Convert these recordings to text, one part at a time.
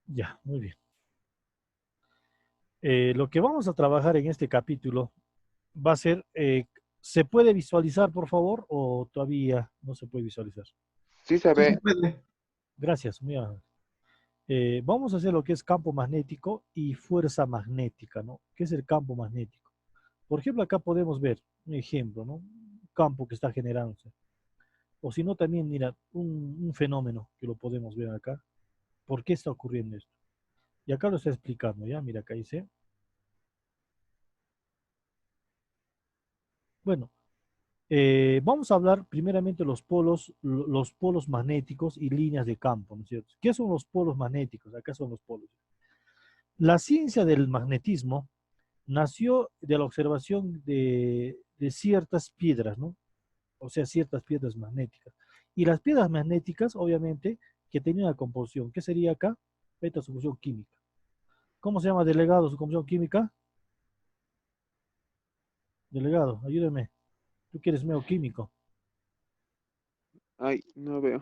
Ya, muy bien. Lo que vamos a trabajar en este capítulo va a ser, ¿se puede visualizar, por favor, o todavía no se puede visualizar? Sí se Sí se ve. puede. Gracias, muy amable. Vamos a hacer lo que es campo magnético y fuerza magnética, ¿no? ¿Qué es el campo magnético? Por ejemplo, acá podemos ver un ejemplo, ¿no? Un campo que está generándose. O si no, también, mira, un fenómeno que lo podemos ver acá. ¿Por qué está ocurriendo esto? Y acá lo está explicando, ¿ya? Mira, acá dice, bueno, vamos a hablar primeramente de los polos magnéticos y líneas de campo, ¿no es cierto? ¿Qué son los polos magnéticos? Acá son los polos. La ciencia del magnetismo nació de la observación de ciertas piedras, ¿no? O sea, ciertas piedras magnéticas. Y las piedras magnéticas, obviamente, que tenían una composición. ¿Qué sería acá? Esta es su composición química. ¿Cómo se llama, delegado, su composición química? Delegado, ayúdeme. Tú que eres medio químico. Ay, no veo.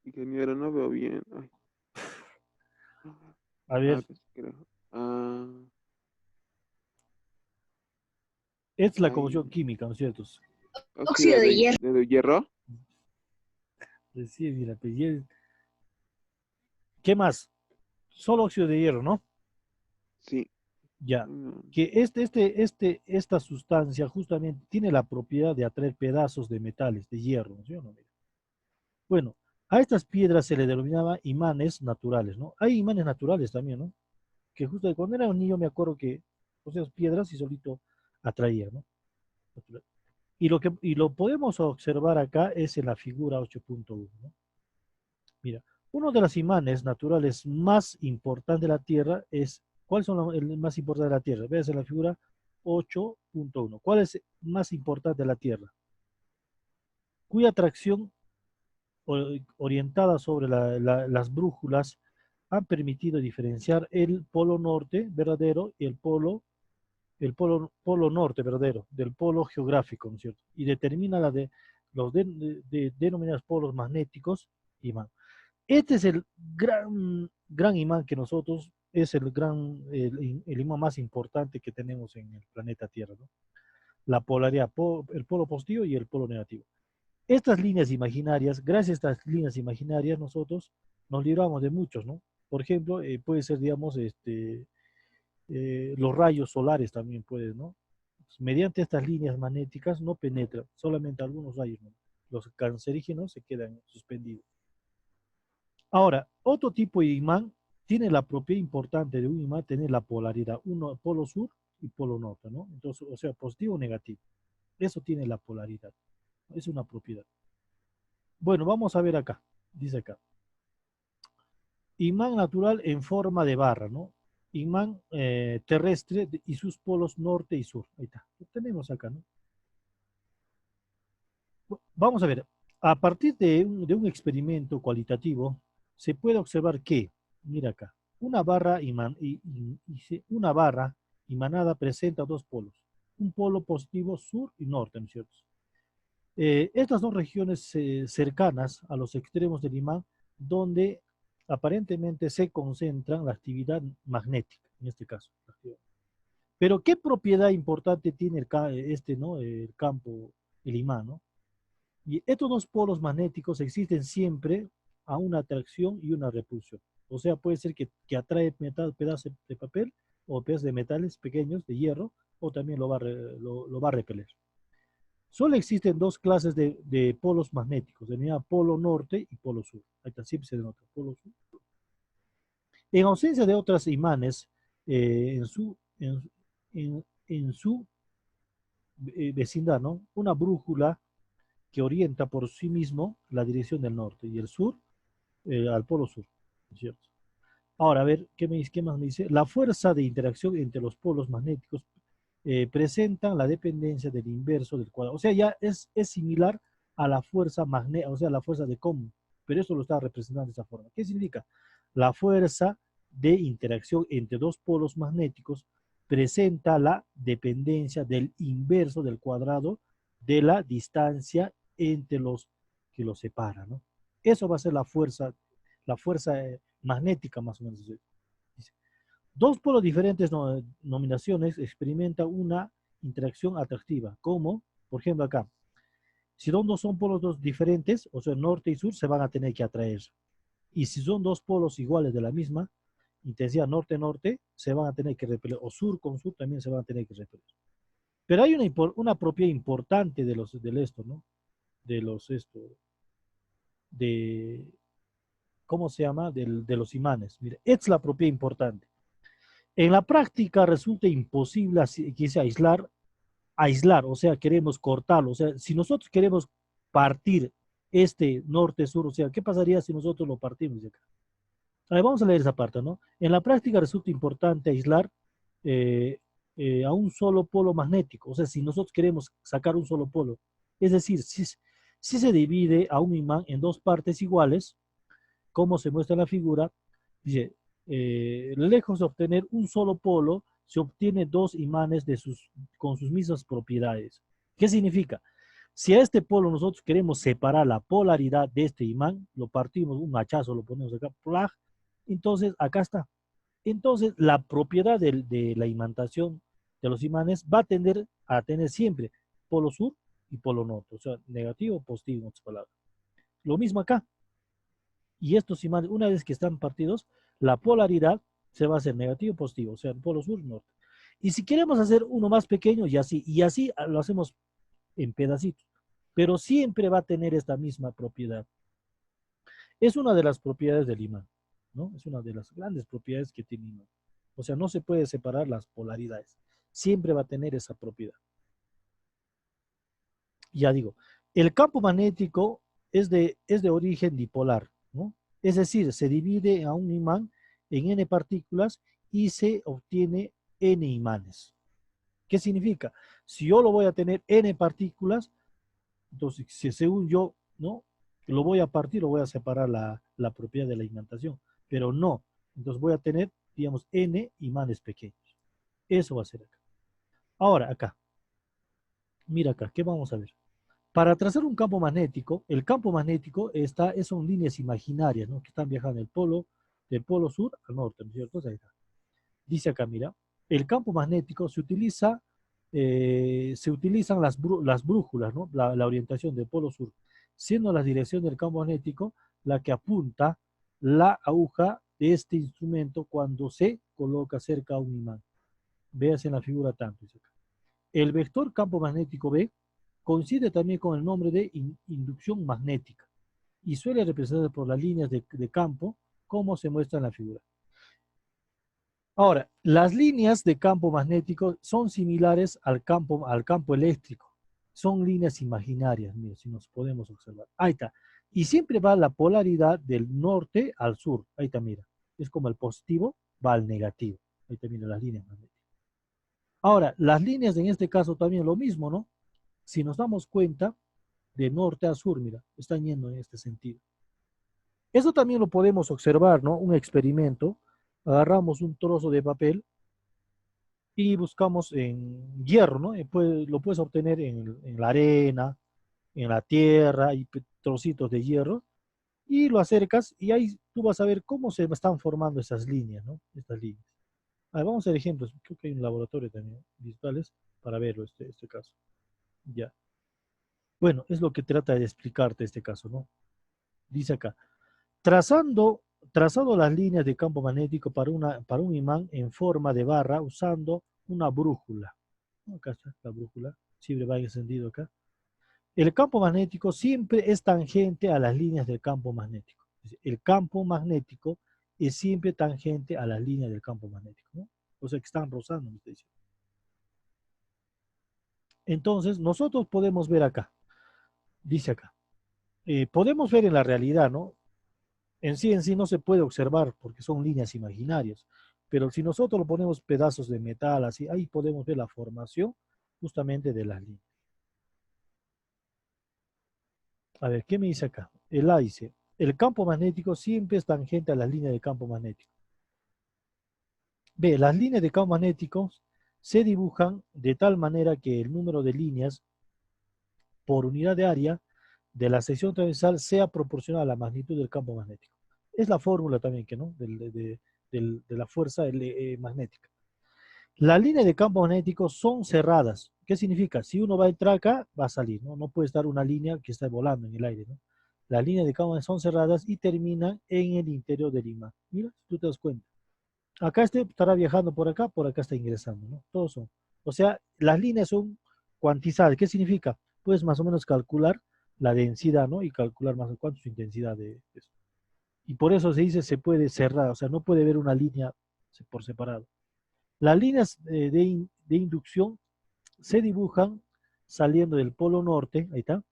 Ingeniero, no veo bien. Ay. A Ah, ver, pues creo. Ah, esta es la composición ay. química, ¿no es cierto? Óxido de hierro. Sí, mira, pues, ¿qué más? Solo óxido de hierro, ¿no? Sí. Ya. No. Que esta sustancia justamente tiene la propiedad de atraer pedazos de metales, de hierro, ¿no es cierto? Bueno, a estas piedras se le denominaba imanes naturales, ¿no? Hay imanes naturales también, ¿no? Que justo cuando era un niño me acuerdo que, o sea, piedras y solito atraía, ¿no? Y lo podemos observar acá es en la figura 8.1, ¿no? Mira, uno de los imanes naturales más importantes de la Tierra es, ¿cuáles son los el más importantes de la Tierra? Veas en la figura 8.1. ¿Cuál es más importante de la Tierra? Cuya atracción orientada sobre las brújulas han permitido diferenciar el polo norte verdadero y polo norte verdadero del polo geográfico, ¿no es cierto? Y determina los denominados polos magnéticos imán. Este es el gran imán que nosotros, es el imán más importante que tenemos en el planeta Tierra, ¿no? La polaridad, el polo positivo y el polo negativo. Estas líneas imaginarias, gracias a estas líneas imaginarias, nosotros nos libramos de muchos, ¿no? Por ejemplo, puede ser, digamos, los rayos solares también pueden, ¿no? Mediante estas líneas magnéticas no penetran, solamente algunos rayos, ¿no? Los cancerígenos se quedan suspendidos. Ahora, otro tipo de imán tiene la propiedad importante de un imán tener la polaridad, uno polo sur y polo norte, ¿no? Entonces, o sea, positivo o negativo. Eso tiene la polaridad, es una propiedad. Bueno, vamos a ver acá, dice acá. Imán natural en forma de barra, ¿no? Imán terrestre y sus polos norte y sur. Ahí está, lo tenemos acá, ¿no? Vamos a ver, a partir de un experimento cualitativo, se puede observar que, mira acá, una barra imanada presenta dos polos, un polo positivo sur y norte, ¿no es cierto? Estas dos regiones cercanas a los extremos del imán, donde aparentemente se concentra la actividad magnética, en este caso. Pero, ¿qué propiedad importante tiene ¿no? El campo, el imán, ¿no? Y estos dos polos magnéticos existen siempre a una atracción y una repulsión. O sea, puede ser que atrae pedazos de papel o pedazos de metales pequeños, de hierro, o también lo va a repeler. Solo existen dos clases de polos magnéticos, denominada polo norte y polo sur. Ahí está, siempre se denota, polo sur. En ausencia de otros imanes, en su vecindad, ¿no? Una brújula que orienta por sí mismo la dirección del norte y el sur al polo sur, ¿cierto? Ahora, a ver, ¿qué más me dice? La fuerza de interacción entre los polos magnéticos presentan la dependencia del inverso del cuadrado. O sea, ya es similar a la fuerza magnética, o sea, la fuerza de Coulomb, pero eso lo está representando de esa forma. ¿Qué significa? La fuerza de interacción entre dos polos magnéticos presenta la dependencia del inverso del cuadrado de la distancia entre los que los separan, ¿no? Eso va a ser la fuerza magnética más o menos. Dice, dos polos diferentes nominaciones experimentan una interacción atractiva, como, por ejemplo, acá. Si son polos dos diferentes, o sea, norte y sur, se van a tener que atraer. Y si son dos polos iguales de la misma intensidad, norte-norte, se van a tener que repeler. O sur con sur también se van a tener que repeler. Pero hay una propiedad importante del esto, ¿no? De los, esto, de, ¿cómo se llama? De los imanes. Mire, esta es la propiedad importante. En la práctica resulta imposible quise aislar, o sea, queremos cortarlo. O sea, si nosotros queremos partir este norte-sur, o sea, ¿qué pasaría si nosotros lo partimos de acá? A ver, vamos a leer esa parte, ¿no? En la práctica resulta importante aislar eh, a un solo polo magnético. O sea, si nosotros queremos sacar un solo polo, es decir, si se divide a un imán en dos partes iguales, como se muestra en la figura, dice, lejos de obtener un solo polo, se obtiene dos imanes con sus mismas propiedades. ¿Qué significa? Si a este polo nosotros queremos separar la polaridad de este imán, lo partimos, un hachazo lo ponemos acá, ¡plag! Entonces acá está. Entonces la propiedad de la imantación de los imanes va a tender a tener siempre polo sur y polo norte, o sea, negativo o positivo en otras palabras. Lo mismo acá. Y estos imanes, una vez que están partidos, la polaridad se va a hacer negativo o positivo, o sea, polo sur, norte. Y si queremos hacer uno más pequeño, y así lo hacemos en pedacitos, pero siempre va a tener esta misma propiedad. Es una de las propiedades del imán, ¿no? Es una de las grandes propiedades que tiene el imán. O sea, no se puede separar las polaridades. Siempre va a tener esa propiedad. Ya digo, el campo magnético es de origen dipolar, ¿no? Es decir, se divide a un imán en n partículas y se obtiene n imanes. ¿Qué significa? Si yo lo voy a tener n partículas, entonces si según yo, ¿no? Lo voy a partir, lo voy a separar la propiedad de la imantación, pero no. Entonces voy a tener, digamos, n imanes pequeños. Eso va a ser acá. Ahora, acá. Mira acá, ¿qué vamos a ver? Para trazar un campo magnético, el campo magnético son líneas imaginarias, ¿no? Que están viajando del polo sur al norte, ¿no es cierto? Ahí está. Dice acá, mira, el campo magnético se utilizan las brújulas, ¿no? La orientación del polo sur, siendo la dirección del campo magnético la que apunta la aguja de este instrumento cuando se coloca cerca a un imán. Veas en la figura tanto. Dice acá. El vector campo magnético B coincide también con el nombre de inducción magnética y suele representarse por las líneas de campo, como se muestra en la figura. Ahora, las líneas de campo magnético son similares al campo eléctrico. Son líneas imaginarias, mira, si nos podemos observar. Ahí está. Y siempre va la polaridad del norte al sur. Ahí está, mira. Es como el positivo va al negativo. Ahí está, mira, las líneas magnéticas. Ahora, las líneas en este caso también lo mismo, ¿no? Si nos damos cuenta, de norte a sur, mira, están yendo en este sentido. Eso también lo podemos observar, ¿no? Un experimento. Agarramos un trozo de papel y buscamos en hierro, ¿no? Lo puedes obtener en la arena, en la tierra, y trocitos de hierro, y lo acercas y ahí tú vas a ver cómo se están formando esas líneas, ¿no? Estas líneas. Vamos a hacer ejemplos. Creo que hay un laboratorio también virtuales para verlo, este caso. Ya. Bueno, es lo que trata de explicarte este caso, ¿no? Dice acá, trazado las líneas de campo magnético para un imán en forma de barra usando una brújula. Acá está la brújula, siempre va encendido acá. El campo magnético siempre es tangente a las líneas del campo magnético. El campo magnético es siempre tangente a las líneas del campo magnético, ¿no? O sea que están rozando, me está diciendo. Entonces, nosotros podemos ver acá, dice acá, podemos ver en la realidad, ¿no? En sí no se puede observar porque son líneas imaginarias, pero si nosotros lo ponemos pedazos de metal así, ahí podemos ver la formación justamente de las líneas. A ver, ¿qué me dice acá? El A dice, el campo magnético siempre es tangente a las líneas de campo magnético. B, las líneas de campo magnético se dibujan de tal manera que el número de líneas por unidad de área de la sección transversal sea proporcional a la magnitud del campo magnético. Es la fórmula también que, ¿no? De la fuerza magnética. Las líneas de campo magnético son cerradas. ¿Qué significa? Si uno va a entrar acá, va a salir, ¿no? No puede estar una línea que está volando en el aire, ¿no? Las líneas de campo son cerradas y terminan en el interior del imán. Mira, si tú te das cuenta. Acá este estará viajando por acá está ingresando, ¿no? Todos son. O sea, las líneas son cuantizadas. ¿Qué significa? Puedes más o menos calcular la densidad, ¿no? Y calcular más o menos cuánto es su intensidad de eso. Y por eso se dice se puede cerrar, o sea, no puede ver una línea por separado. Las líneas de inducción se dibujan saliendo del polo norte, ahí está,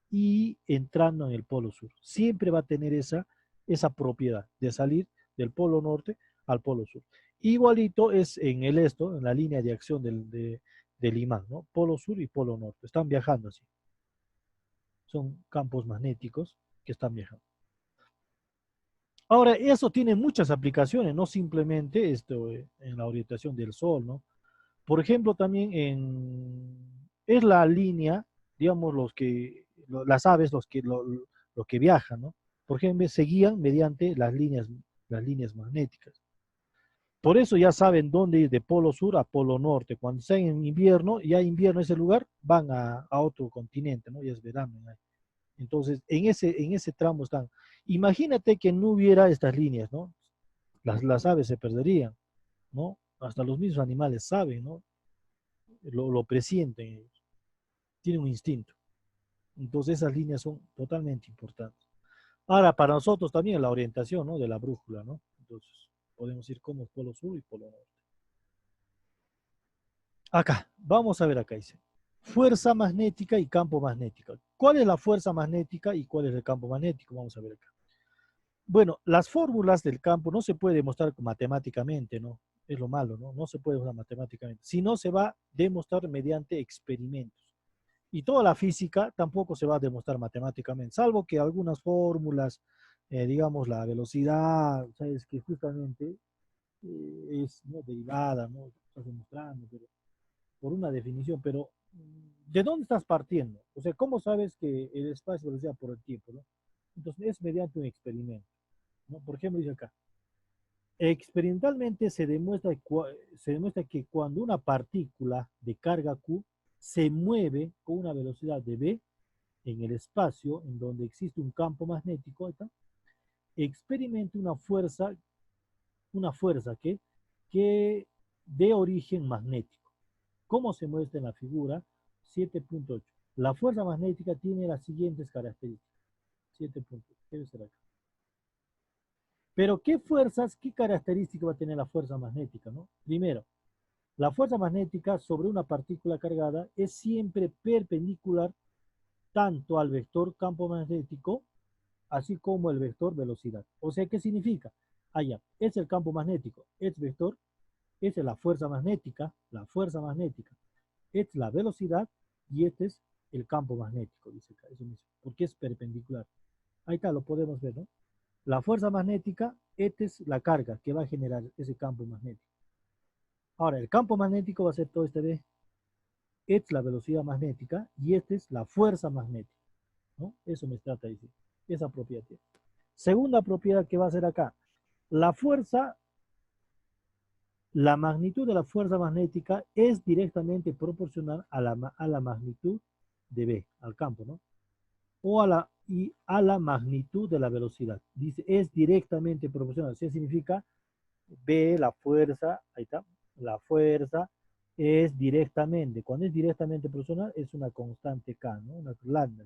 y entrando en el polo sur. Siempre va a tener esa propiedad de salir del polo norte al polo sur. Igualito es en el esto, en la línea de acción del imán, ¿no? Polo sur y polo norte. Están viajando así. Son campos magnéticos que están viajando. Ahora, eso tiene muchas aplicaciones, no simplemente esto en la orientación del Sol, ¿no? Por ejemplo, también es la línea, digamos, las aves, los que viajan, ¿no? Por ejemplo, se guían mediante las líneas magnéticas. Por eso ya saben dónde ir de polo sur a polo norte. Cuando están en invierno, ya invierno en ese lugar, van a otro continente, ¿no? Ya es verano. ¿No? Entonces, en ese tramo están. Imagínate que no hubiera estas líneas, ¿no? Las aves se perderían, ¿no? Hasta los mismos animales saben, ¿no? Lo presienten, tienen un instinto. Entonces esas líneas son totalmente importantes. Ahora, para nosotros también la orientación, ¿no? De la brújula, ¿no? Entonces, podemos ir como polo sur y polo norte. Acá, vamos a ver acá, dice. Fuerza magnética y campo magnético. ¿Cuál es la fuerza magnética y cuál es el campo magnético? Vamos a ver acá. Bueno, las fórmulas del campo no se puede demostrar matemáticamente, ¿no? Es lo malo, ¿no? No se puede demostrar matemáticamente, sino se va a demostrar mediante experimentos. Y toda la física tampoco se va a demostrar matemáticamente, salvo que algunas fórmulas, digamos la velocidad, sabes que justamente es, ¿no? derivada, ¿no? Estás demostrando, pero por una definición, pero ¿de dónde estás partiendo? O sea, ¿cómo sabes que el espacio es velocidad por el tiempo, ¿no? Entonces es mediante un experimento, ¿no? Por ejemplo, dice acá, experimentalmente se demuestra que cuando una partícula de carga Q se mueve con una velocidad de v en el espacio en donde existe un campo magnético, ¿está? Experimenta una fuerza que de origen magnético. ¿Cómo se muestra en la figura 7.8? La fuerza magnética tiene las siguientes características. 7.8, debe ser acá. Pero ¿qué característica va a tener la fuerza magnética? ¿No? Primero, la fuerza magnética sobre una partícula cargada es siempre perpendicular tanto al vector campo magnético, así como el vector velocidad. O sea, ¿qué significa? Allá, es el campo magnético, es vector, es la fuerza magnética, es la velocidad y este es el campo magnético, dice acá, eso mismo, porque es perpendicular. Ahí está, lo podemos ver, ¿no? La fuerza magnética, esta es la carga que va a generar ese campo magnético. Ahora, el campo magnético va a ser todo este B. Esta es la velocidad magnética y esta es la fuerza magnética, ¿no? Eso me trata de decir, esa propiedad. Segunda propiedad que va a ser acá, la fuerza, la magnitud de la fuerza magnética es directamente proporcional a la magnitud de B, al campo, ¿no? O a la magnitud de la velocidad. Dice, es directamente proporcional. ¿Qué significa? B, la fuerza, ahí está, la fuerza es directamente, cuando es directamente proporcional, es una constante K, ¿no? Una lambda.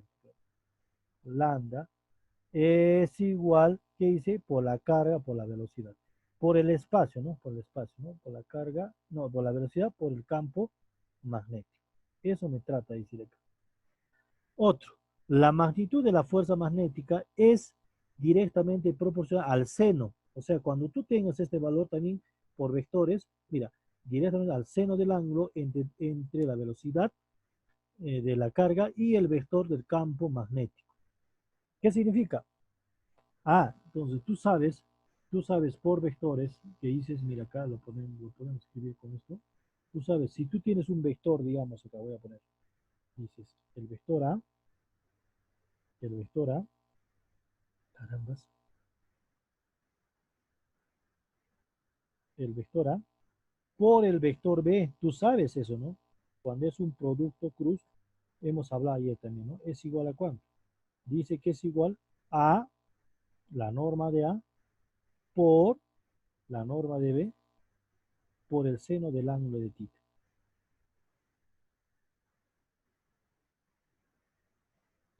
Lambda es igual, ¿qué dice? Por la carga, por la velocidad. Por el espacio, ¿no? Por el espacio, ¿no? Por la carga, no, por la velocidad, por el campo magnético. Eso me trata de decir acá. Otro, la magnitud de la fuerza magnética es directamente proporcional al seno. O sea, cuando tú tengas este valor también por vectores, mira, directamente al seno del ángulo entre la velocidad de la carga y el vector del campo magnético. ¿Qué significa? Ah, entonces tú sabes por vectores que dices, mira acá lo podemos escribir con esto. Tú sabes, si tú tienes un vector, digamos, acá voy a poner, dices, el vector A el vector A, carambas, el vector A por el vector B. Tú sabes eso, ¿no? Cuando es un producto cruz, hemos hablado ayer también, ¿no? ¿Es igual a cuánto? Dice que es igual a la norma de A por la norma de B por el seno del ángulo de θ.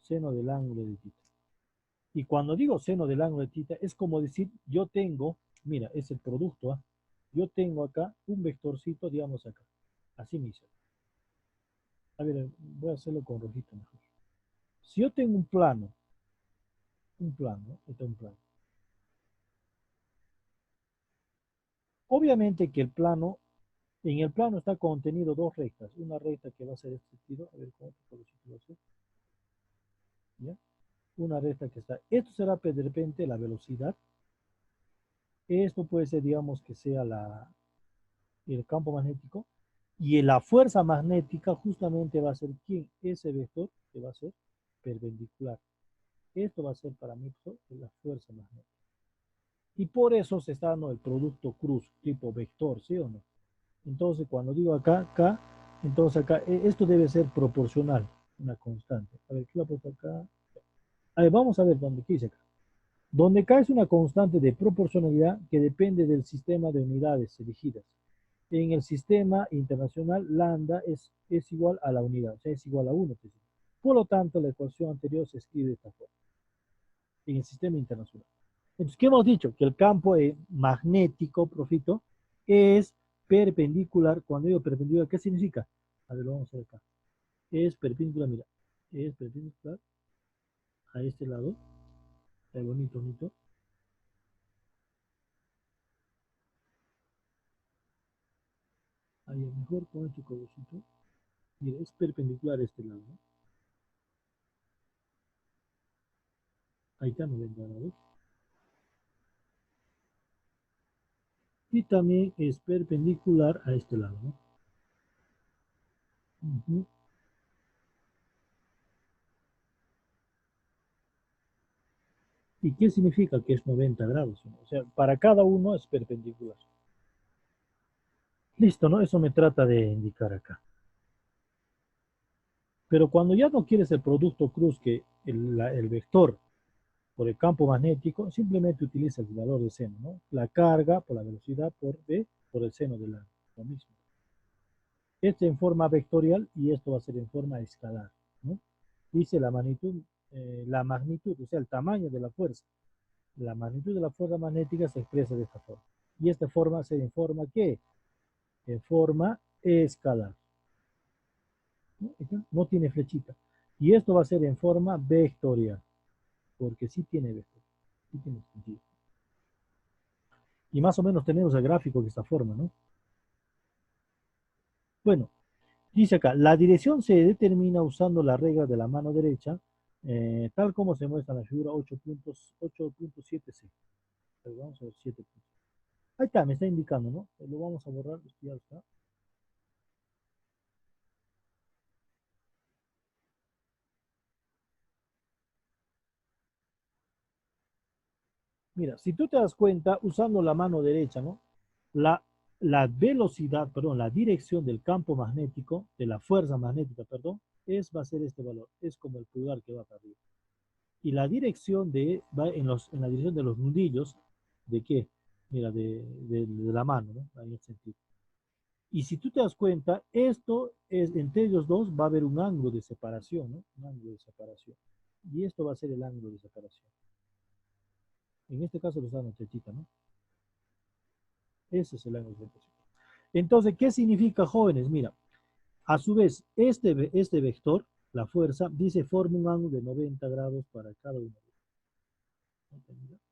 Seno del ángulo de θ. Y cuando digo seno del ángulo de θ, es como decir, yo tengo, mira, es el producto, ¿ah? Yo tengo acá un vectorcito, digamos acá. Así mismo. A ver, voy a hacerlo con rojito mejor. Si yo tengo un plano, ¿no? Este es un plano. Obviamente que el plano, en el plano está contenido dos rectas. Una recta que va a ser este sentido, a ver cómo te puedo hacer. ¿Ya? Una recta que está. Esto será de repente la velocidad. Esto puede ser, digamos, que sea el campo magnético. Y la fuerza magnética justamente va a ser ¿quién? Ese vector que va a ser perpendicular. Esto va a ser para mí la fuerza magnética. Y por eso se está dando el producto cruz tipo vector, ¿sí o no? Entonces, cuando digo acá, entonces acá, esto debe ser proporcional, una constante. A ver, ¿qué lo he puesto acá? A ver, vamos a ver dónde, ¿qué dice acá? Donde K es una constante de proporcionalidad que depende del sistema de unidades elegidas. En el sistema internacional, lambda es igual a la unidad, o sea, es igual a 1. Por lo tanto, la ecuación anterior se escribe de esta forma, en el sistema internacional. Entonces, ¿qué hemos dicho? Que el campo magnético, profito, es perpendicular. Cuando digo perpendicular, ¿qué significa? A ver, lo vamos a ver acá. Es perpendicular, mira, es perpendicular a este lado. Está bonito, bonito. Ahí mejor con este colorcito. Mira, es perpendicular a este lado, ¿no? Ahí está 90 grados. Y también es perpendicular a este lado, ¿no? ¿Y qué significa que es 90 grados? O sea, para cada uno es perpendicular. Listo, ¿no? Eso me trata de indicar acá. Pero cuando ya no quieres el producto cruz, que el vector por el campo magnético, simplemente utiliza el valor de seno, ¿no? La carga por la velocidad por B por el seno del ángulo, lo mismo. Este en forma vectorial y esto va a ser en forma escalar, ¿no? Dice la magnitud, o sea, el tamaño de la fuerza. La magnitud de la fuerza magnética se expresa de esta forma. Y esta forma se en forma ¿qué? En forma escalar. ¿No? No tiene flechita. Y esto va a ser en forma vectorial, porque sí tiene vector, sí tiene sentido. Y más o menos tenemos el gráfico de esta forma, ¿no? Bueno, dice acá, la dirección se determina usando la regla de la mano derecha, tal como se muestra en la figura 8.7c. Vamos a ver 7 puntos. Ahí está, me está indicando, ¿no? Lo vamos a borrar, esto ya está. Mira, si tú te das cuenta, usando la mano derecha, ¿no? La, la velocidad, perdón, la dirección del campo magnético, de la fuerza magnética, perdón, va a ser este valor. Es como el pulgar que va para arriba. Y la dirección va en la dirección de los nudillos, ¿de qué? Mira, de la mano, ¿no? En ese sentido. Y si tú te das cuenta, esto es, entre ellos dos va a haber un ángulo de separación, ¿no? Un ángulo de separación. Y esto va a ser el ángulo de separación. En este caso lo usamos techita, ¿no? Ese es el ángulo de separación. Entonces, ¿qué significa, jóvenes? Mira, a su vez, este vector, la fuerza, dice forma un ángulo de 90 grados para cada uno.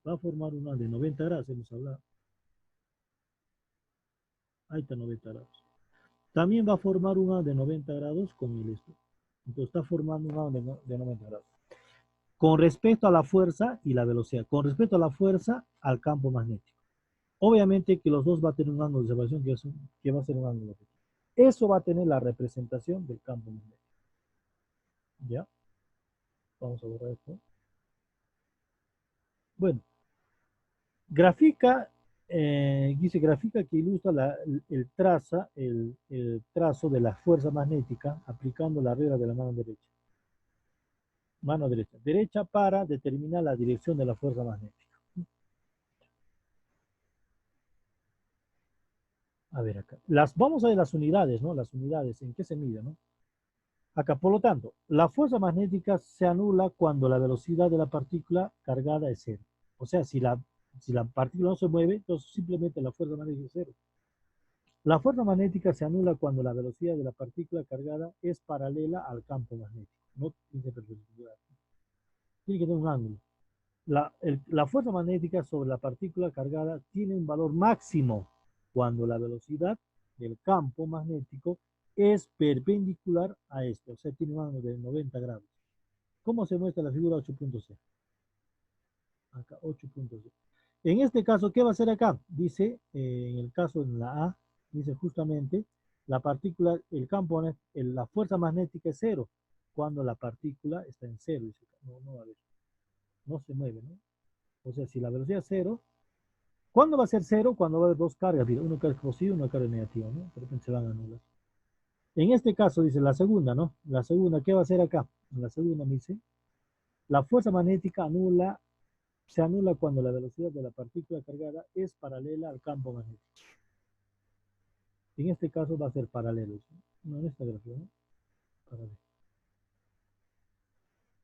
Va a formar un ángulo de 90 grados, hemos hablado. Ahí está 90 grados. También va a formar un ángulo de 90 grados con el esto. Entonces está formando un ángulo de 90 grados. Con respecto a la fuerza y la velocidad. Con respecto a la fuerza, al campo magnético. Obviamente que los dos va a tener un ángulo de separación que va a ser un ángulo objetivo. Eso va a tener la representación del campo magnético. ¿Ya? Vamos a borrar esto. Bueno, gráfica, dice gráfica que ilustra el trazo de la fuerza magnética aplicando la regla de la mano derecha. Mano derecha. Derecha para determinar la dirección de la fuerza magnética. A ver acá. Vamos a ver las unidades, ¿no? Las unidades, ¿en qué se mide, no? Acá, por lo tanto, la fuerza magnética se anula cuando la velocidad de la partícula cargada es cero. O sea, si la partícula no se mueve, entonces simplemente la fuerza magnética es cero. La fuerza magnética se anula cuando la velocidad de la partícula cargada es paralela al campo magnético. No tiene perpendicular. Tiene que tener un ángulo. La fuerza magnética sobre la partícula cargada tiene un valor máximo cuando la velocidad del campo magnético es perpendicular a esto, o sea, tiene un ángulo de 90 grados. ¿Cómo se muestra la figura 8.c? Acá, 8.c. En este caso, ¿qué va a hacer acá? Dice, en el caso en la A, dice justamente, la partícula, el campo, la fuerza magnética es cero, cuando la partícula está en cero. Dice, no, a ver, no se mueve, ¿no? O sea, si la velocidad es cero, ¿cuándo va a ser cero? Cuando va a haber dos cargas, mira, una carga positiva y una carga negativa, ¿no? De repente se van a anular. En este caso dice la segunda, ¿no? La segunda, ¿qué va a hacer acá? En la segunda me dice, la fuerza magnética se anula cuando la velocidad de la partícula cargada es paralela al campo magnético. En este caso va a ser paralelo, ¿sí? No en esta gráfica, ¿no? Paralelo.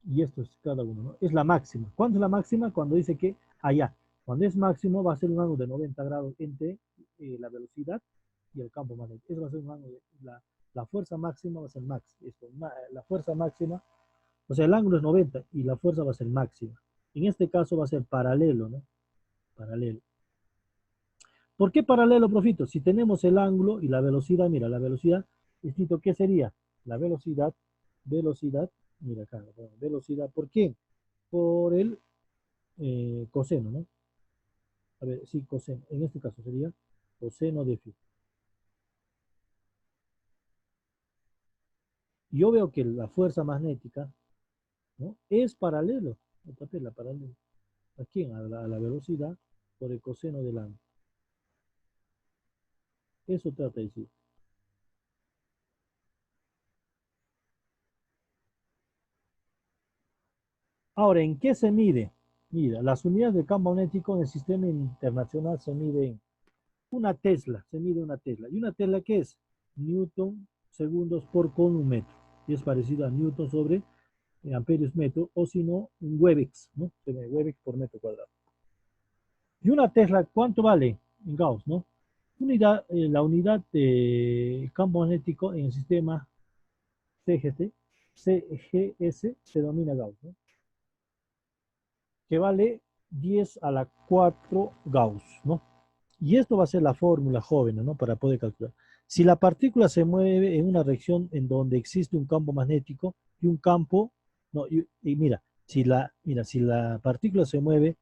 Y esto es cada uno, ¿no? Es la máxima. ¿Cuándo es la máxima? Cuando dice que allá. Cuando es máximo va a ser un ángulo de 90 grados entre la velocidad y el campo magnético. Eso va a ser un ángulo la fuerza máxima va a ser la fuerza máxima, o sea, el ángulo es 90 y la fuerza va a ser máxima. En este caso va a ser paralelo, ¿no? Paralelo. ¿Por qué paralelo, profito? Si tenemos el ángulo y la velocidad, mira, la velocidad, escrito, ¿qué sería? La velocidad, mira acá, velocidad, ¿por qué? Por el coseno, ¿no? A ver, sí, coseno. En este caso sería coseno de phi. Yo veo que la fuerza magnética, ¿no? Es paralelo, la paralela. ¿A quién? A la velocidad por el coseno del ángulo. Eso trata de decir. Ahora, ¿en qué se mide? Mira, las unidades de campo magnético en el sistema internacional se miden una Tesla, se mide una Tesla. ¿Y una Tesla qué es? Newton segundos por con un metro. Y es parecido a Newton sobre amperios metro, o si no, un Webex, ¿no? Webex por metro cuadrado. Y una Tesla, ¿cuánto vale? En Gauss, ¿no? La unidad de campo magnético en el sistema CGS se denomina Gauss, ¿no? Que vale 10 a la 4 Gauss, ¿no? Y esto va a ser la fórmula joven, ¿no? Para poder calcular. Si la partícula se mueve en una región en donde existe un campo magnético y un campo, no, y mira, si la partícula se mueve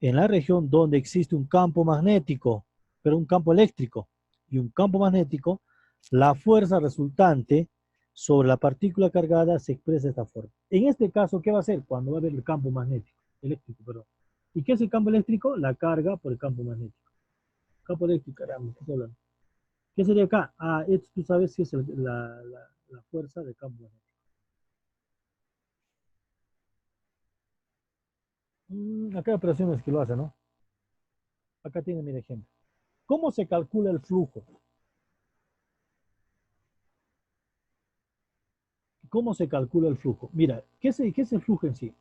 en la región donde existe un campo magnético, pero un campo eléctrico y un campo magnético, la fuerza resultante sobre la partícula cargada se expresa de esta forma. En este caso, ¿qué va a hacer? Cuando va a haber el campo magnético, eléctrico, perdón. ¿Y qué es el campo eléctrico? La carga por el campo magnético. Campo eléctrico, caramba, ¿qué estoy hablando? ¿Qué sería acá? Ah, esto tú sabes si es la fuerza del campo magnético. Acá hay operaciones que lo hacen, ¿no? Acá tiene mi ejemplo. ¿Cómo se calcula el flujo? ¿Cómo se calcula el flujo? Mira, ¿qué es el flujo en sí?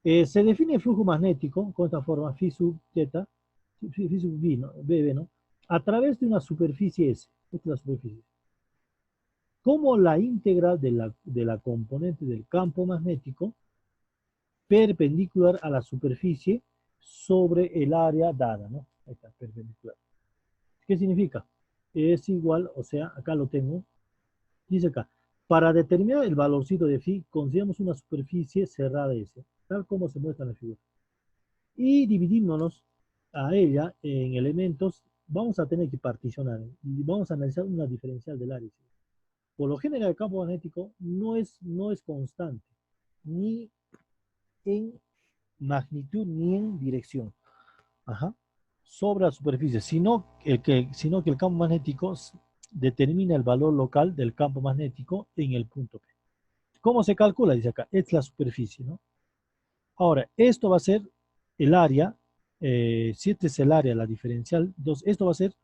Se define el flujo magnético con esta forma, phi sub θ, phi sub v, ¿no? BB, ¿no? A través de una superficie S. Esta es la superficie. Como la íntegra de la componente del campo magnético perpendicular a la superficie sobre el área dada, ¿no? Ahí está, perpendicular. ¿Qué significa? Es igual, o sea, acá lo tengo, dice acá, para determinar el valorcito de phi, consideramos una superficie cerrada S, tal como se muestra en la figura. Y dividiéndonos a ella en elementos, vamos a tener que particionar y vamos a analizar una diferencial del área. Por lo general, el campo magnético no es constante, ni en magnitud ni en dirección. Ajá. Sobre la superficie, sino que el campo magnético determina el valor local del campo magnético en el punto P. ¿Cómo se calcula? Dice acá, es la superficie, ¿no? Ahora, esto va a ser el área, si este es el área, la diferencial, entonces esto va a ser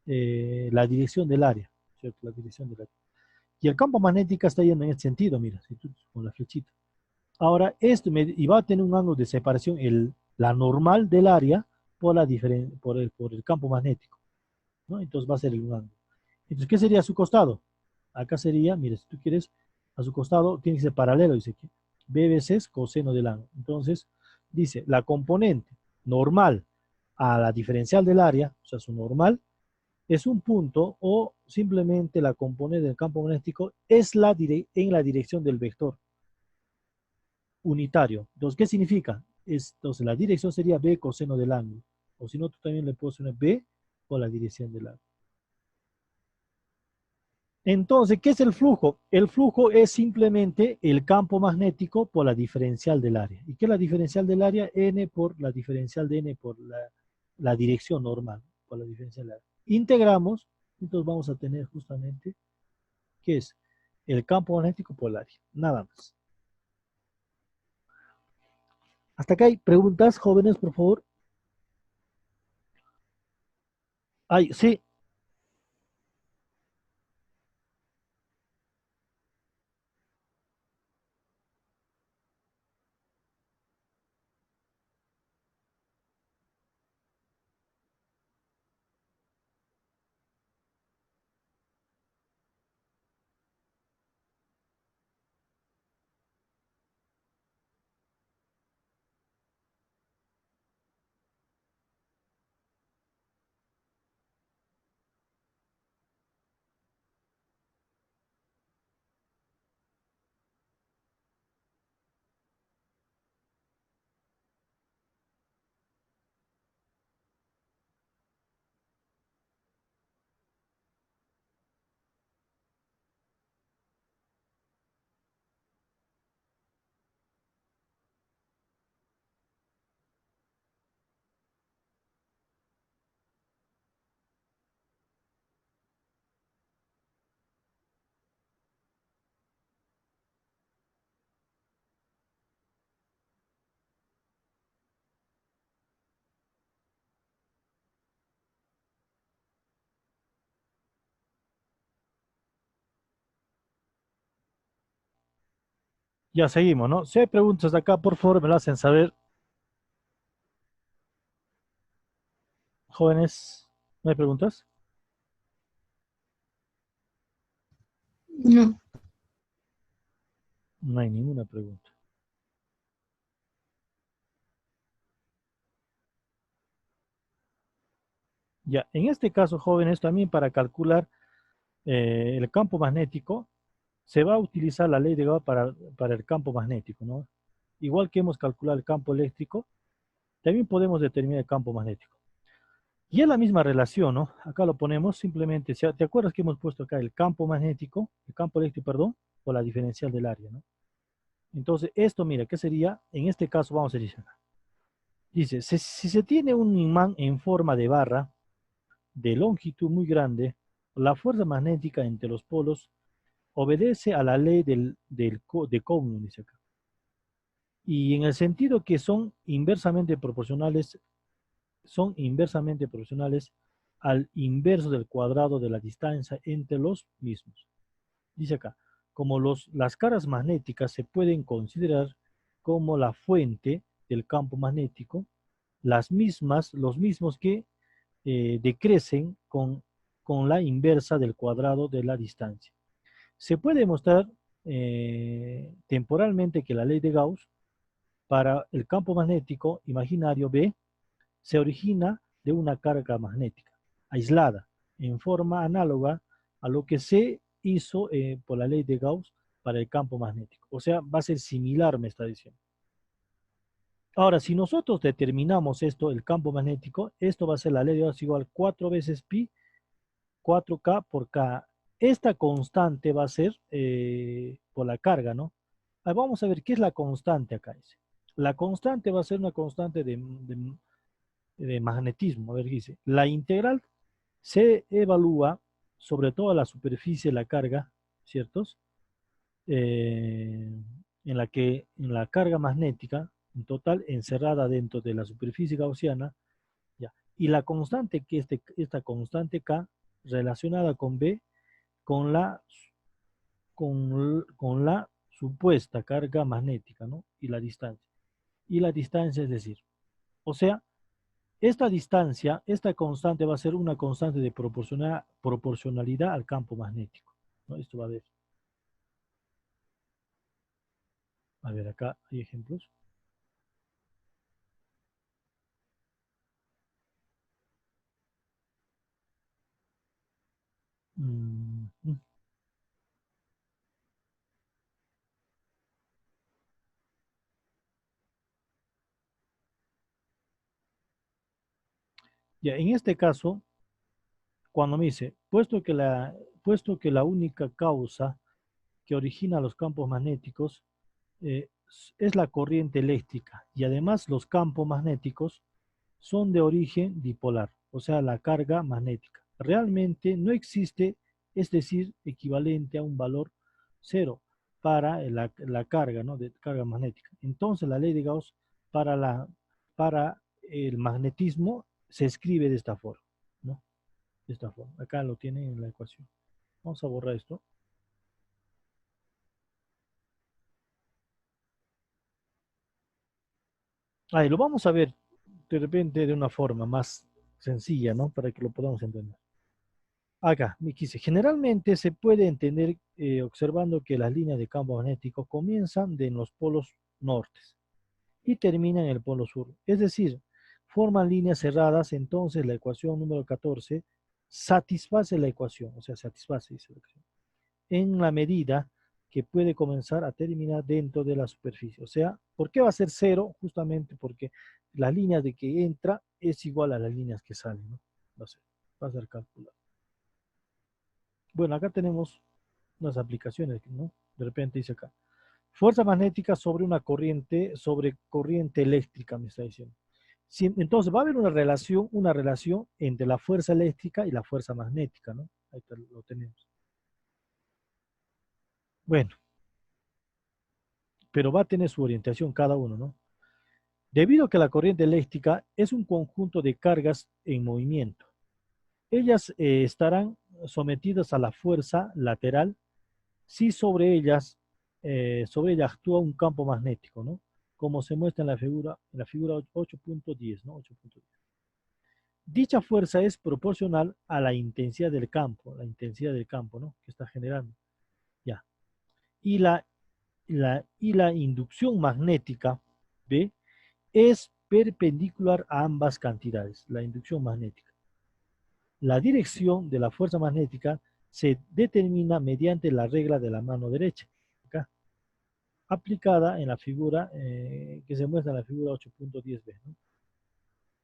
la dirección del área, ¿cierto? La dirección del área. Y el campo magnético está yendo en este sentido, mira, si tú, con la flechita. Ahora, y va a tener un ángulo de separación, la normal del área por el campo magnético, ¿no? Entonces va a ser un ángulo. Entonces, ¿qué sería su costado? Acá sería, mire, si tú quieres, a su costado tiene que ser paralelo, dice que B veces coseno del ángulo. Entonces, dice, la componente normal a la diferencial del área, o sea, su normal, es un punto o simplemente la componente del campo magnético es en la dirección del vector unitario. Entonces, ¿qué significa? Entonces, la dirección sería B coseno del ángulo. O si no, tú también le puedes poner B por la dirección del ángulo. Entonces, ¿qué es el flujo? El flujo es simplemente el campo magnético por la diferencial del área. ¿Y qué es la diferencial del área? N por la diferencial de N por la dirección normal, por la diferencial del área. Integramos, entonces vamos a tener justamente, ¿qué es? El campo magnético por el área. Nada más. Hasta acá hay preguntas, jóvenes, por favor. Ay, sí. Ya seguimos, ¿no? Si hay preguntas de acá, por favor, me lo hacen saber. Jóvenes, ¿no hay preguntas? No. No hay ninguna pregunta. Ya, en este caso, jóvenes, también para calcular el campo magnético, se va a utilizar la ley de Gauss para el campo magnético, ¿no? Igual que hemos calculado el campo eléctrico, también podemos determinar el campo magnético. Y es la misma relación, ¿no? Acá lo ponemos simplemente, ¿te acuerdas que hemos puesto acá el campo magnético, el campo eléctrico, perdón, por la diferencial del área, ¿no? Entonces, esto, mira, ¿qué sería? En este caso, vamos a decir acá. Dice, si se tiene un imán en forma de barra de longitud muy grande, la fuerza magnética entre los polos obedece a la ley de Coulomb, dice acá. Y en el sentido que son inversamente proporcionales al inverso del cuadrado de la distancia entre los mismos. Dice acá, como las caras magnéticas se pueden considerar como la fuente del campo magnético, los mismos que decrecen con la inversa del cuadrado de la distancia. Se puede demostrar temporalmente que la ley de Gauss para el campo magnético imaginario B se origina de una carga magnética aislada en forma análoga a lo que se hizo por la ley de Gauss para el campo magnético. O sea, va a ser similar, me está diciendo. Ahora, si nosotros determinamos esto, el campo magnético, esto va a ser la ley de Gauss igual 4 veces pi, 4K por K. Esta constante va a ser por la carga, ¿no? Vamos a ver qué es la constante acá. Dice. La constante va a ser una constante de magnetismo. A ver, dice, la integral se evalúa sobre toda la superficie de la carga, ¿ciertos? En la carga magnética, en total, encerrada dentro de la superficie gaussiana, ya. Y la constante, esta constante K, relacionada con B, con con la supuesta carga magnética, ¿no? Y la distancia. Y la distancia es decir, o sea, esta distancia, esta constante va a ser una constante de proporcionalidad al campo magnético, ¿no? Esto va a ver, acá hay ejemplos. Mm, mm. Ya, en este caso, cuando me dice, puesto que la única causa que origina los campos magnéticos es la corriente eléctrica y además los campos magnéticos son de origen dipolar, o sea, la carga magnética. Realmente no existe, es decir, equivalente a un valor cero para la carga, ¿no? De carga magnética. Entonces, la ley de Gauss para, para el magnetismo se escribe de esta forma, ¿no? De esta forma. Acá lo tienen en la ecuación. Vamos a borrar esto. Ahí lo vamos a ver de repente de una forma más sencilla, ¿no? Para que lo podamos entender. Acá, me quise. Generalmente se puede entender observando que las líneas de campo magnético comienzan en los polos nortes y terminan en el polo sur. Es decir, forman líneas cerradas, entonces la ecuación número 14 satisface la ecuación, o sea, satisface dice la ecuación, en la medida que puede comenzar a terminar dentro de la superficie. O sea, ¿por qué va a ser cero? Justamente porque las líneas de que entra es igual a las líneas que salen, ¿no? Va a ser calculado. Bueno, acá tenemos unas aplicaciones, ¿no? De repente dice acá, fuerza magnética sobre corriente eléctrica, me está diciendo. Entonces va a haber una relación entre la fuerza eléctrica y la fuerza magnética, ¿no? Ahí lo tenemos. Bueno, pero va a tener su orientación cada uno, ¿no? Debido a que la corriente eléctrica es un conjunto de cargas en movimiento, ellas estarán sometidas a la fuerza lateral si sobre ellas actúa un campo magnético, ¿no? Como se muestra en la figura 8.10, ¿no? 8.10. Dicha fuerza es proporcional a la intensidad del campo, ¿no? Que está generando. Ya. Y y la inducción magnética, ¿ve? Es perpendicular a ambas cantidades, la inducción magnética. La dirección de la fuerza magnética se determina mediante la regla de la mano derecha, acá, aplicada en la figura que se muestra en la figura 8.10b, ¿no?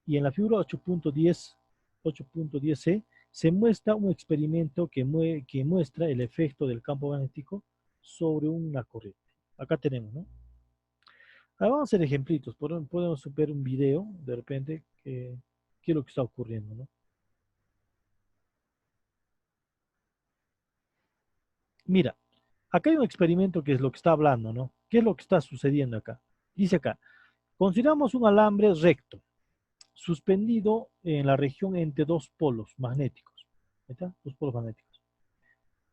Y en la figura 8.10c se muestra un experimento que muestra el efecto del campo magnético sobre una corriente. Acá tenemos, ¿no? Ahora vamos a hacer ejemplitos. Podemos ver un video, de repente, qué es lo que está ocurriendo, ¿no? Mira, acá hay un experimento que es lo que está hablando, ¿no? ¿Qué es lo que está sucediendo acá? Dice acá, consideramos un alambre recto, suspendido en la región entre dos polos magnéticos. ¿Ahí está? Dos polos magnéticos.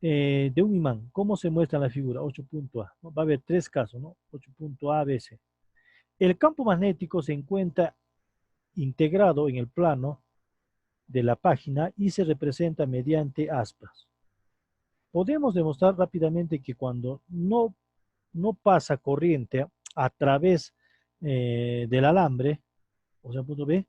De un imán. ¿Cómo se muestra en la figura? 8.A. ¿No? Va a haber tres casos, ¿no? 8.A, B, C. El campo magnético se encuentra integrado en el plano de la página y se representa mediante aspas. Podemos demostrar rápidamente que cuando no pasa corriente a través del alambre, o sea, punto B,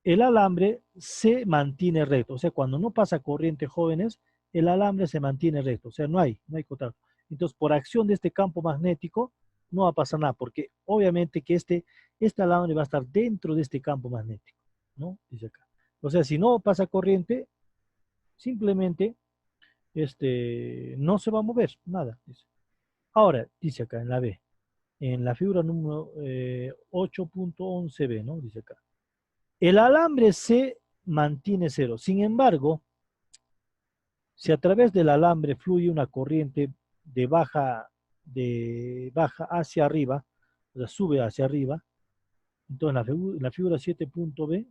el alambre se mantiene recto. O sea, cuando no pasa corriente, jóvenes, el alambre se mantiene recto. O sea, no hay contacto. Entonces, por acción de este campo magnético, no va a pasar nada, porque obviamente que este alambre va a estar dentro de este campo magnético, ¿no? Dice acá. O sea, si no pasa corriente, simplemente no se va a mover, nada. Dice. Ahora, dice acá en la B. en la figura número 8.11b, ¿no? Dice acá. El alambre se mantiene cero. Sin embargo, si a través del alambre fluye una corriente de baja hacia arriba, o sea, sube hacia arriba, entonces la figura 7.b,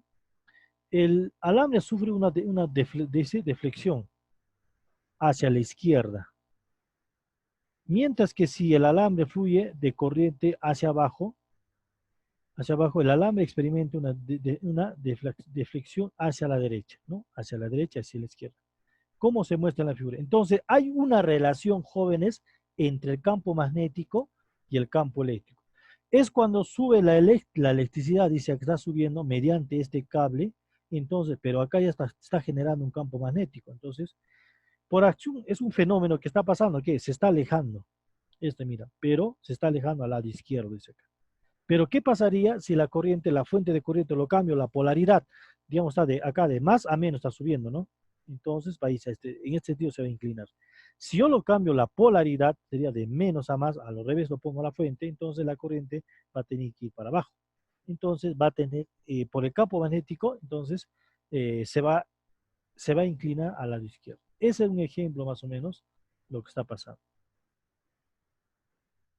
el alambre sufre una deflexión hacia la izquierda. Mientras que si el alambre fluye de corriente hacia abajo, el alambre experimenta una deflexión hacia la derecha, ¿no? Hacia la derecha, hacia la izquierda. ¿Cómo se muestra en la figura? Entonces, hay una relación, jóvenes, entre el campo magnético y el campo eléctrico. Es cuando sube la electricidad, dice que está subiendo mediante este cable, entonces, pero acá ya está generando un campo magnético. Entonces, por acción, es un fenómeno que está pasando, que se está alejando. Mira, pero se está alejando al lado izquierdo, dice acá. Pero, ¿qué pasaría si la corriente, la fuente de corriente lo cambio, la polaridad, digamos, está acá de más a menos, está subiendo, ¿no? Entonces, en este sentido se va a inclinar. Si yo lo cambio la polaridad, sería de menos a más, al revés lo pongo a la fuente, entonces la corriente va a tener que ir para abajo. Entonces va a tener, por el campo magnético, entonces se va a inclinar al lado izquierdo. Ese es un ejemplo más o menos lo que está pasando.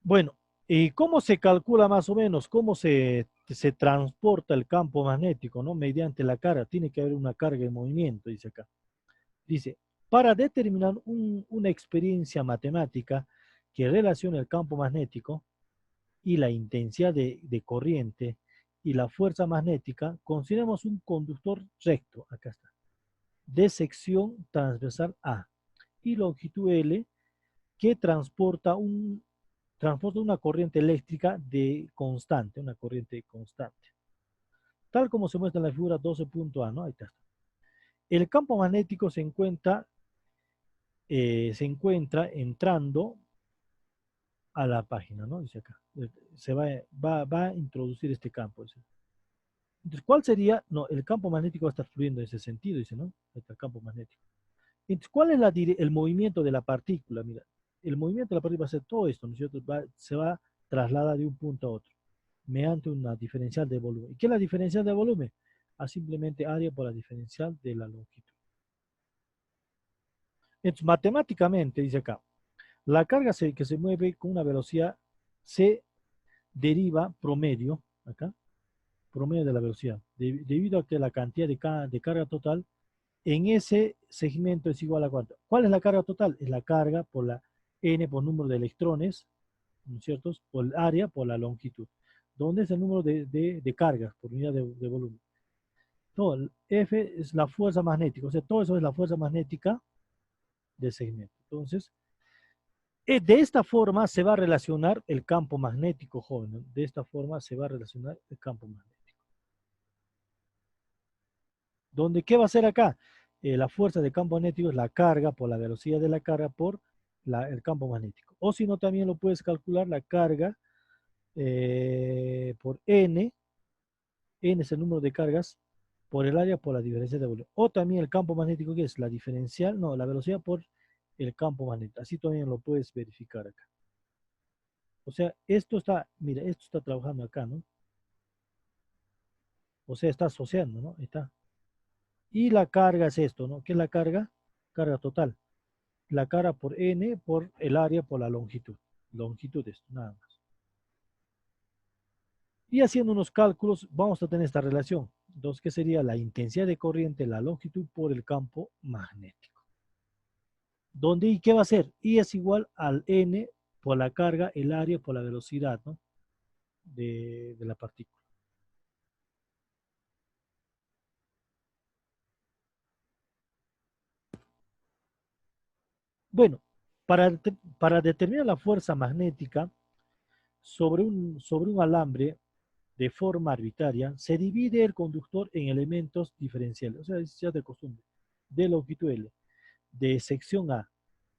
Bueno, ¿y cómo se calcula más o menos? ¿Cómo se transporta el campo magnético, ¿no? Mediante la carga. Tiene que haber una carga en movimiento, dice acá. Dice, para determinar una experiencia matemática que relacione el campo magnético y la intensidad de corriente y la fuerza magnética, consideremos un conductor recto, acá está, de sección transversal A y longitud L, que transporta una corriente eléctrica una corriente constante, tal como se muestra en la figura 12.a, ¿no? Ahí está. El campo magnético se encuentra entrando a la página, ¿no? Dice acá. Va a introducir este campo. Dice. Entonces, ¿cuál sería? No, el campo magnético va a estar fluyendo en ese sentido, dice, ¿no? Ahí está el campo magnético. Entonces, ¿cuál es el movimiento de la partícula? Mira, el movimiento de la partícula va a ser todo esto, ¿no es cierto? Se va a trasladar de un punto a otro mediante una diferencial de volumen. ¿Y qué es la diferencial de volumen? Simplemente área por la diferencial de la longitud. Entonces, matemáticamente, dice acá, la carga que se mueve con una velocidad se deriva promedio, acá, promedio de la velocidad, debido a que la cantidad de carga total en ese segmento es igual a cuánto. ¿Cuál es la carga total? Es la carga por la n por número de electrones, ¿no es cierto? Por el área por la longitud. ¿Dónde es el número de cargas por unidad de volumen? Todo, F es la fuerza magnética, o sea, todo eso es la fuerza magnética del segmento. Entonces, de esta forma se va a relacionar el campo magnético, joven, ¿no? De esta forma se va a relacionar el campo magnético. ¿Dónde qué va a hacer acá? La fuerza del campo magnético es la carga por la velocidad de la carga por el campo magnético. O si no, también lo puedes calcular la carga por N. N es el número de cargas por el área por la diferencia de volumen. O también el campo magnético, que es la diferencial, no, la velocidad por el campo magnético. Así también lo puedes verificar acá. O sea, mira, esto está trabajando acá, ¿no? O sea, está asociando, ¿no? Ahí está. Y la carga es esto, ¿no? ¿Qué es la carga? Carga total. La carga por N por el área por la longitud. Longitud es nada más. Y haciendo unos cálculos vamos a tener esta relación. Entonces, ¿qué sería la intensidad de corriente, la longitud por el campo magnético? ¿Dónde y qué va a ser? I es igual al N por la carga, el área por la velocidad, ¿no? de la partícula. Bueno, para determinar la fuerza magnética sobre un alambre de forma arbitraria, se divide el conductor en elementos diferenciales, o sea, es ya de costumbre, de longitud L, de sección A,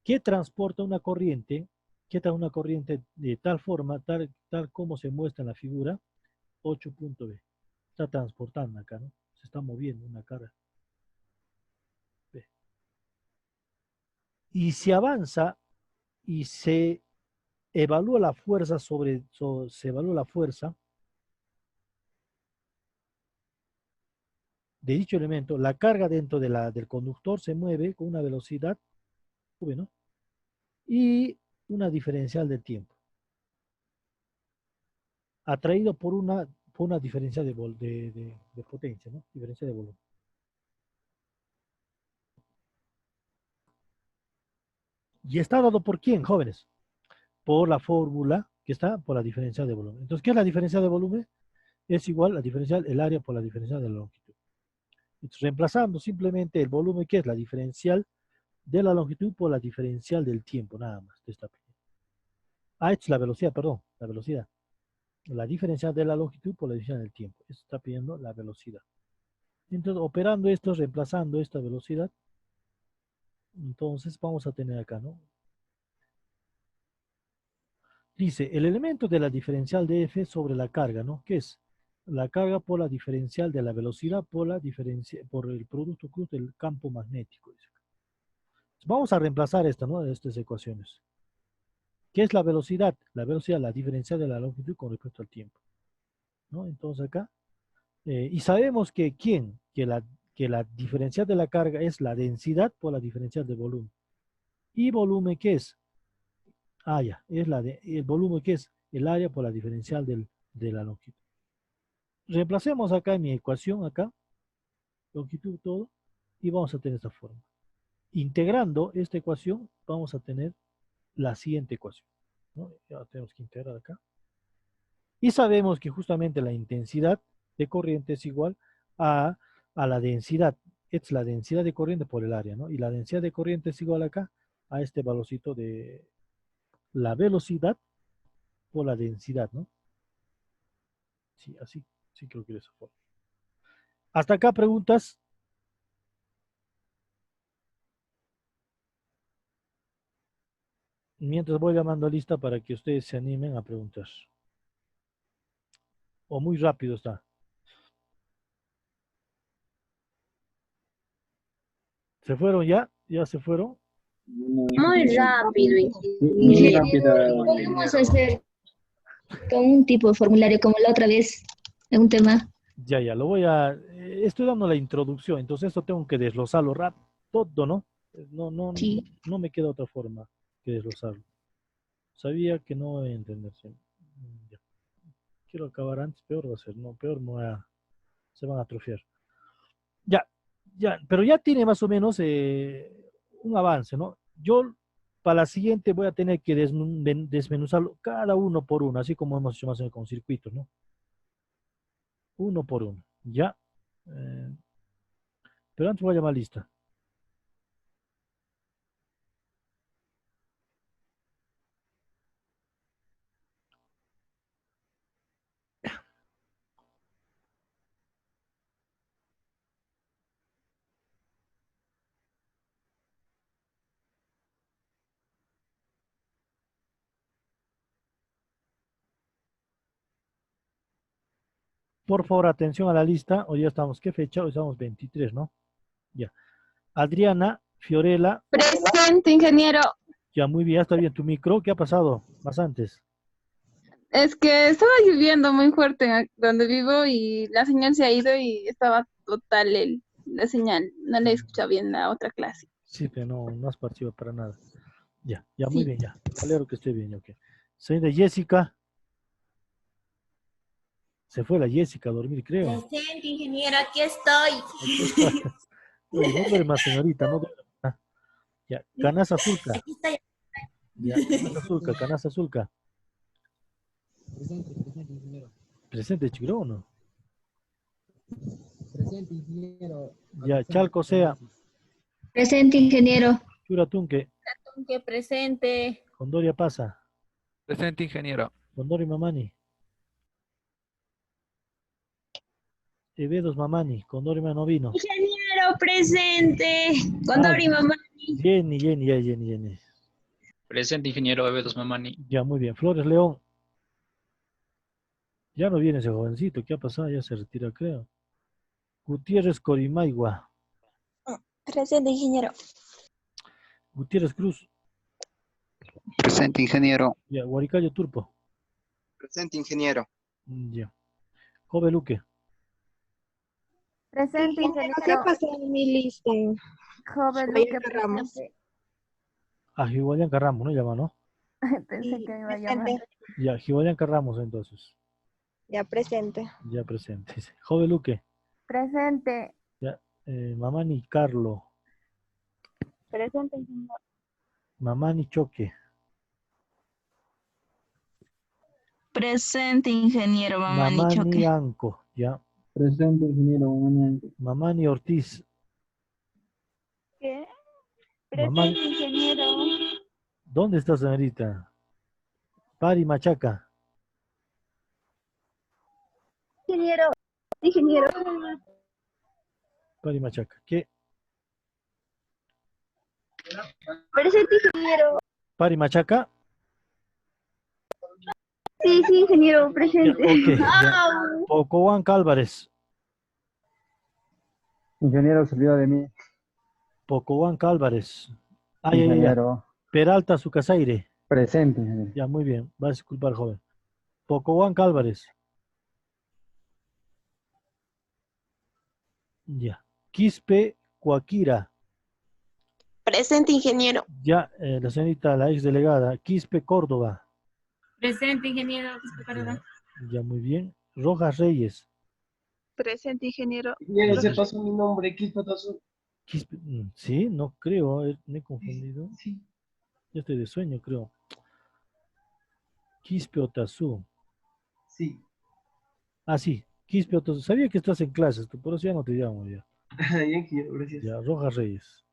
que transporta una corriente, de tal forma, tal como se muestra en la figura 8.b. Está transportando acá, ¿no? Se está moviendo una carga. Y se avanza y se evalúa la fuerza se evalúa la fuerza de dicho elemento, la carga dentro del conductor se mueve con una velocidad, ¿no? Y una diferencial de tiempo, atraído por una diferencial de potencia, ¿no? Diferencial de volumen. ¿Y está dado por quién, jóvenes? Por la fórmula que está por la diferencial de volumen. Entonces, ¿qué es la diferencial de volumen? Es igual a la diferencial, el área por la diferencial de la longitud. Entonces, reemplazando simplemente el volumen, que es la diferencial de la longitud por la diferencial del tiempo, nada más. Esta es la velocidad, perdón, la velocidad. La diferencial de la longitud por la diferencial del tiempo. Esto está pidiendo la velocidad. Entonces, operando esto, reemplazando esta velocidad, entonces vamos a tener acá, ¿no? Dice, el elemento de la diferencial de F sobre la carga, ¿no? ¿Qué es? La carga por la diferencial de la velocidad por el producto cruz del campo magnético. Dice. Vamos a reemplazar esta, ¿no? Estas ecuaciones. ¿Qué es la velocidad? La velocidad, la diferencial de la longitud con respecto al tiempo, ¿no? Entonces acá, y sabemos que que la diferencial de la carga es la densidad por la diferencial de volumen. ¿Y volumen qué es? Ah, ya, es el volumen que es el área por la diferencial de la longitud. Reemplacemos acá en mi ecuación, acá, longitud todo, y vamos a tener esta forma. Integrando esta ecuación, vamos a tener la siguiente ecuación, ¿no? Ya tenemos que integrar acá. Y sabemos que justamente la intensidad de corriente es igual a la densidad. Es la densidad de corriente por el área, ¿no? Y la densidad de corriente es igual acá a este valorcito de la velocidad por la densidad, ¿no? Sí, así, sí creo que de esa forma. Hasta acá preguntas. Mientras voy llamando lista para que ustedes se animen a preguntar. O muy rápido está. ¿Se fueron ya? ¿Ya se fueron? Muy rápido. Muy rápido. Podemos hacer con un tipo de formulario como la otra vez, en un tema. Ya, lo voy a... estoy dando la introducción, entonces esto tengo que desglosarlo rápido, todo, ¿no? Sí. No me queda otra forma que desglosarlo. Sabía que no voy a entenderse. Ya. Quiero acabar antes, peor va a ser, no, peor se van a atrofiar. Pero ya tiene más o menos un avance, ¿no? Yo para la siguiente voy a tener que desmenuzarlo cada uno por uno, así como hemos hecho más o menos con circuitos, ¿no? Uno por uno, ¿ya? Eh, pero antes voy a llamar lista. Por favor, atención a la lista. Hoy ya estamos, ¿qué fecha? Hoy estamos 23, ¿no? Ya. Adriana, Fiorella. Presente, ingeniero. Ya, muy bien, ya está bien tu micro. ¿Qué ha pasado? Más antes. Es que estaba lloviendo muy fuerte donde vivo y la señal se ha ido y estaba total la señal. No le he escuchado bien la otra clase. Sí, pero no has participado para nada. Ya, muy Sí. bien, ya. Me alegro que esté bien, ok. Señora Jessica. Se fue la Jessica a dormir, creo. Presente, ingeniero, aquí estoy. Aquí está. Oye, no duerma, señorita, no duerma. Ya, Canasa Azulca. Aquí estoy. Ya, Canasa Azulca, Canasa Azulca. Presente, ingeniero. Presente, Chigro, ¿o no? Presente, ingeniero. Ya, Chalco Sea. Presente, ingeniero. Churatunque. Que presente. Condoria Pasa. Presente, ingeniero. Condori Mamani. Evedos Mamani. Condori Manovino. Ingeniero, presente. Condori, mamá. Jenny. Presente, ingeniero Bebedos Mamani. Ya, muy bien. Flores León. Ya no viene ese jovencito. ¿Qué ha pasado? Ya se retira, creo. Gutiérrez Corimaigua. Presente, ingeniero. Gutiérrez Cruz. Presente, ingeniero. Ya, Huaricayo Turpo. Presente, ingeniero. Ya. Jove Luque. Presente, ¿Qué ingeniero. pasó en mi lista? Joven Vayan Luque, Ramos. presente. A Jihualian Ramos, ¿no llama, no? Pensé Sí, que me iba a presente. llamar. Ya, Jihualian Ramos entonces. Ya presente. Ya presente. Jove Luque. Presente. Ya. Mamani Carlo. Presente, ingeniero. Mamani Choque. Presente, ingeniero Mamani Mamani Choque. Anco. Ya. Presente, ingeniero Mamani. Mamani Ortiz. ¿Qué? Mamani. Presente, ingeniero. ¿Dónde está señorita? Pari Machaca. Ingeniero. Ingeniero. Pari Machaca. ¿Qué? Presente, ingeniero. Pari Machaca. Sí, sí, ingeniero, Ya, presente. ok. Ya. Pocohuan Álvarez. Ingeniero, se olvidó de mí. Pocohuan Álvarez. Ay, ay, ay, ay. Ingeniero. Peralta Sucasaire. Presente, ingeniero. Ya, muy bien. Va a disculpar, joven. Pocohuan Álvarez. Ya. Quispe Coaquira. Presente, ingeniero. Ya, la señorita, la ex delegada. Quispe Córdoba. Presente, ingeniero. Ya, ya, muy bien. Rojas Reyes. Presente, ingeniero. Ingeniero, se pasó mi nombre. ¿Qué pasó? Quispe, sí, no creo. Me he confundido. Sí. Ya estoy de sueño, creo. Quispe Otazú. Sí. Ah, sí. Quispe Otazú. Sabía que estás en clases, por eso ya no te llamo ya. Ya, ingeniero, gracias. Ya, Rojas Reyes.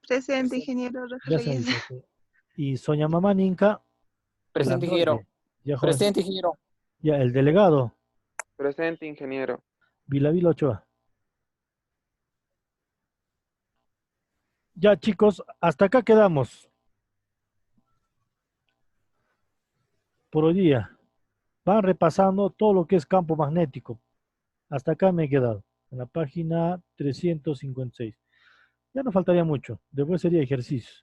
Presente, ingeniero Ya, Reyes. señorita. Sí. Y Soña Mamá Ninca. Presente, ingeniero. Landroye. Ya, joven. Presente, ingeniero. Ya, el delegado. Presente, ingeniero. Vilavila Ochoa. Ya, chicos, hasta acá quedamos. Por hoy día. Van repasando todo lo que es campo magnético. Hasta acá me he quedado. En la página 356. Ya no faltaría mucho. Después sería ejercicio.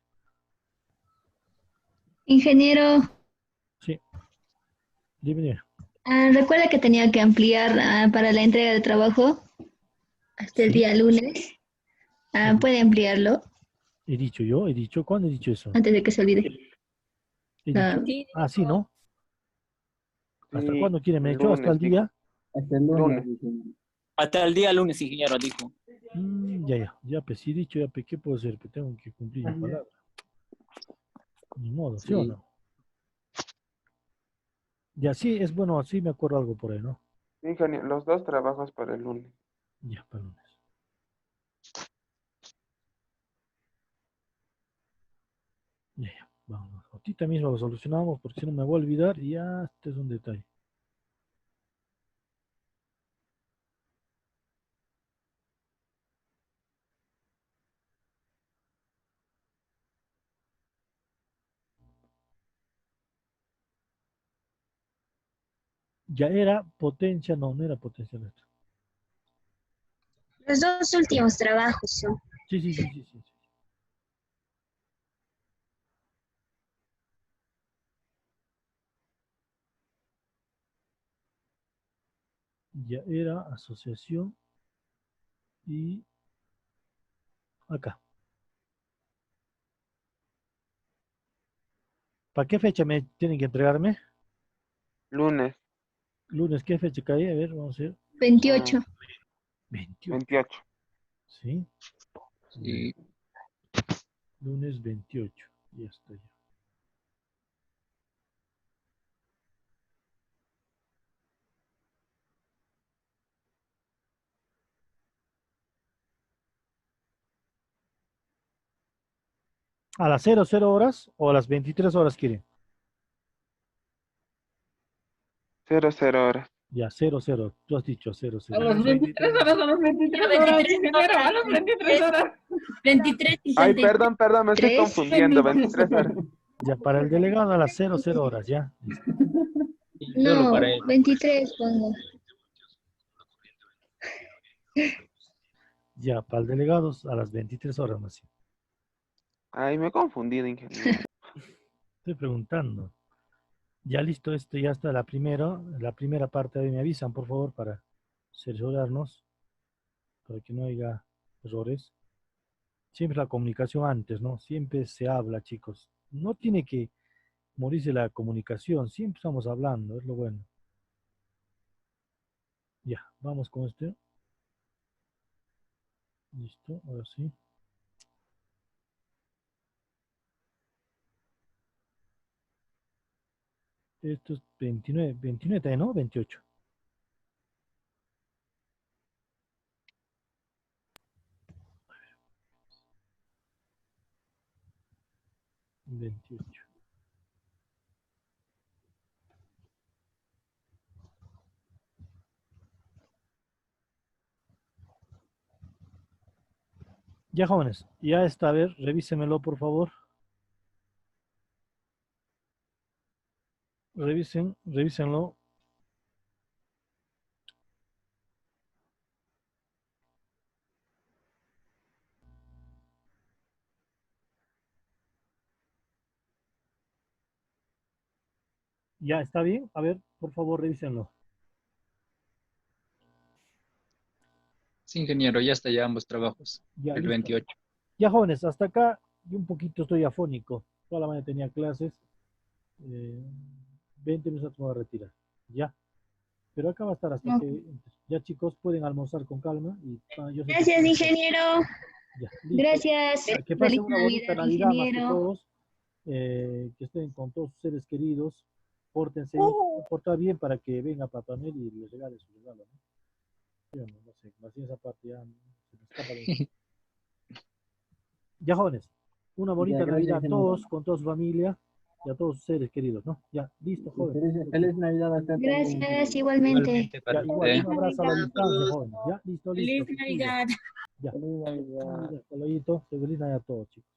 Ingeniero, Sí. Dime. recuerda que tenía que ampliar para la entrega de trabajo hasta el Sí. día lunes. ¿Puede ampliarlo He dicho yo, he dicho. ¿Cuándo he dicho eso? antes de que se olvide? He dicho. Sí. Ah, sí, ¿no? ¿Hasta Sí, cuándo quiere? ¿Me he el dicho hasta el lunes, día? Hasta el Lunes. lunes. Hasta el día lunes, ingeniero, dijo. Ya, pues sí he dicho, ya, pues, ¿qué puedo hacer? Pues tengo que cumplir mi palabra. Ni modo, ¿sí o Sí. no? Ya, sí, es bueno, así me acuerdo algo por ahí, ¿no? Ingeniero, los dos trabajos para el lunes. Ya, para el lunes. Ya, vamos. Ahorita mismo lo solucionamos porque si no me voy a olvidar y ya, este es un detalle. Ya era potencia, no era potencia eléctrica. Los dos últimos trabajos son. Sí. Ya era asociación y acá. ¿Para qué fecha me tienen que entregarme? Lunes. Lunes, ¿qué fecha cae? A ver, vamos a ver. 28. 28. 28. ¿Sí? Sí. Lunes 28. Ya está ya. ¿A las 00 horas o a las 23 horas quieren? 00 horas. Ya, 00. Tú has dicho 00. A las 23 horas, a las 23 Ya, horas, 23 ingeniero, a horas. las 23 horas. 23 y Ay, 33. perdón, me estoy ¿Tres? confundiendo. 23 horas. Ya, para el delegado a las 00 horas, ya. Listo. Y solo No, para él. 23 pongo. Ya, para el delegado a las 23 horas más. Ay, me he confundido, ingeniero. Estoy preguntando. Ya listo, esto ya está la primera parte de me avisan, por favor, para cerciorarnos, para que no haya errores. Siempre la comunicación antes, ¿no? Siempre se habla, chicos. No tiene que morirse la comunicación, siempre estamos hablando, es lo bueno. Ya, vamos con este. Listo, ahora sí. Esto es 29, 29, ¿no? 28. A ver. 28. Ya, jóvenes, ya está, a ver, revísemelo, por favor. Revísenlo. Ya, ¿está bien? A ver, por favor, revísenlo. Sí, ingeniero, ya está ya ambos trabajos. Ya, El listo. 28. Ya, jóvenes, hasta acá yo un poquito estoy afónico. Toda la mañana tenía clases. 20 minutos me voy a retirar. Ya. Pero acá va a estar hasta que... Ya, chicos, pueden almorzar con calma. Y, yo sé que Gracias, ustedes- ingeniero. Ya, listo. Gracias. Que pasen Feliz una bonita Navidad, Navidad más que ingeniero. todos. Que estén con todos sus seres queridos. Pórtense, portar bien para que venga Papá Noel y les regale su regalo, ¿no? Yo no sé, más bien esa parte ya se me escapa de... Ya, jóvenes, una bonita Ya, gracias, Navidad a ingeniero. todos, con toda su familia y a todos sus seres queridos, ¿no? Ya, listo, jóvenes. Feliz Navidad a usted también. Gracias, igualmente. Igualmente para Ya, igual, usted. un abrazo a la distancia, jóvenes. Ya, listo, Feliz listo. se cuidan. Navidad. Ya, Feliz Navidad. hasta luego, feliz Navidad a todos, chicos.